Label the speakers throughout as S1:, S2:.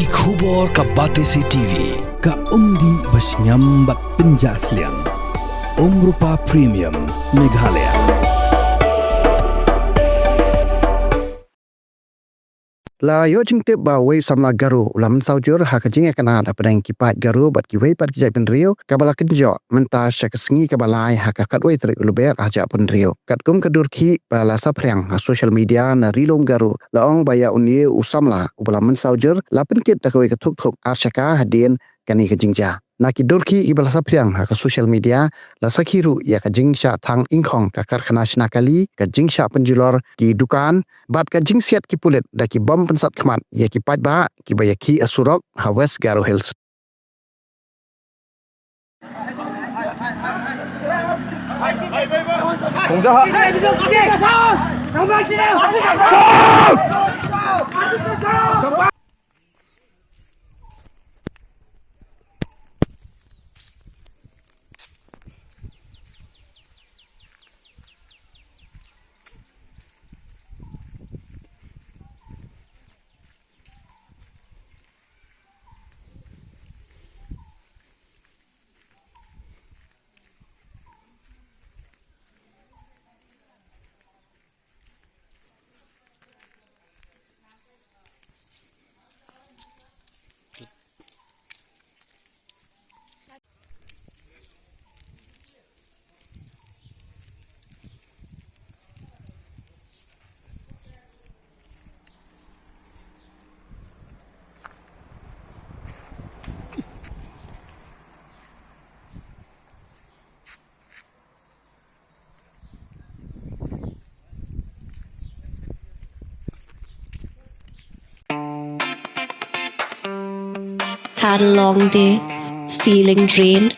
S1: Ki khubor ka bate si TV ka umdi basnyam bat penjaslian. Rupa Premium Meghalaya.
S2: La yo jingte ba wei Samla Garo ulam saujur ha Jingïakynad apeng kipat Garo bat Kiwei pat Jaidbynriew kabala kenjo menta syaksengi kabalai ha katwei tri uluber Jaidbynriew katkum kedurki bala saprang ha social media na rilong Garo laong baya unie usamla ulam saujur la penkit takoi katuk asyaka hadien kani kejingja Naki dorki ibala sapriang ha social media la sakhiru ya jingsha thang ingkhong ka karkhana snakali ka jingsha penjulor ki dukan bat ka jingsiat ki pulet da ki bom pensat khmat ya ki pat ba ki bayaki asurok ha West Garo Hills
S3: Had a long day, feeling drained?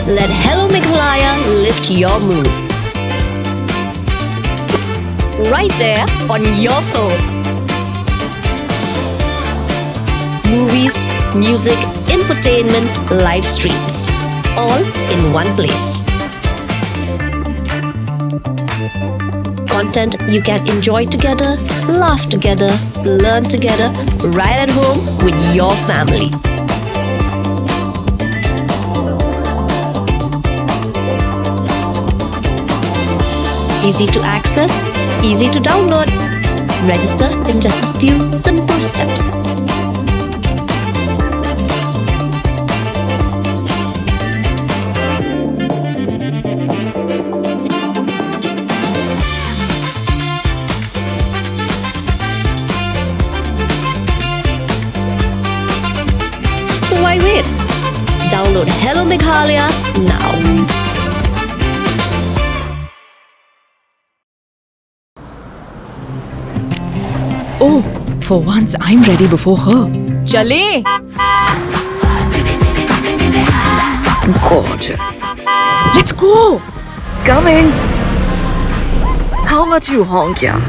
S3: Let Hello Meghalaya lift your mood. Right there on your phone. Movies, music, infotainment, live streams, all in one place. Content you can enjoy together, laugh together, learn together, right at home with your family. Easy to access, easy to download. Register in just a few simple steps. So why wait? Download Hello Meghalaya now.
S4: Oh, for once I'm ready before her. Chale! Gorgeous. Let's go!
S5: Coming. How much you honk, yeah?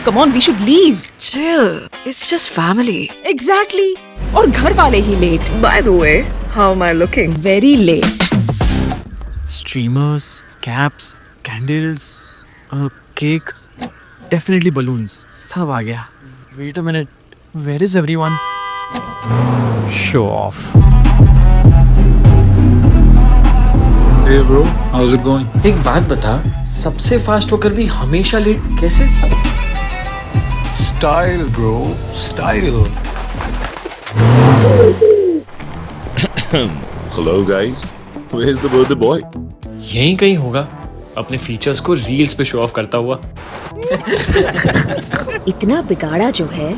S4: Come on, we should leave.
S5: Chill. It's just family.
S4: Exactly. और घर वाले ही late.
S5: By the way, how am I looking?
S4: Very late.
S6: Streamers, caps, candles, a cake, definitely balloons. सब आ गया. Wait a minute. Where is everyone? Show off.
S7: Hey bro, how's it going?
S8: एक बात बता, सबसे fast होकर भी हमेशा late कैसे?
S7: Style bro, style.
S9: Hello guys, where's the birthday boy?
S8: यहीं कहीं होगा, अपने फीचर्स को रील्स पे शो ऑफ करता हुआ.
S10: इतना बिगाड़ा जो है.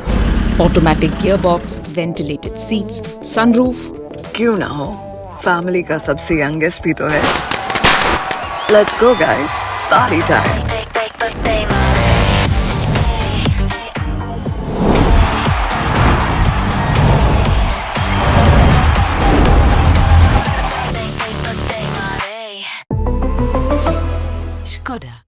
S4: Automatic gearbox, ventilated seats, sunroof.
S5: क्यों ना हो? फैमिली का सबसे यंगेस्ट भी तो है. Let's go guys, party time.
S4: Skoda.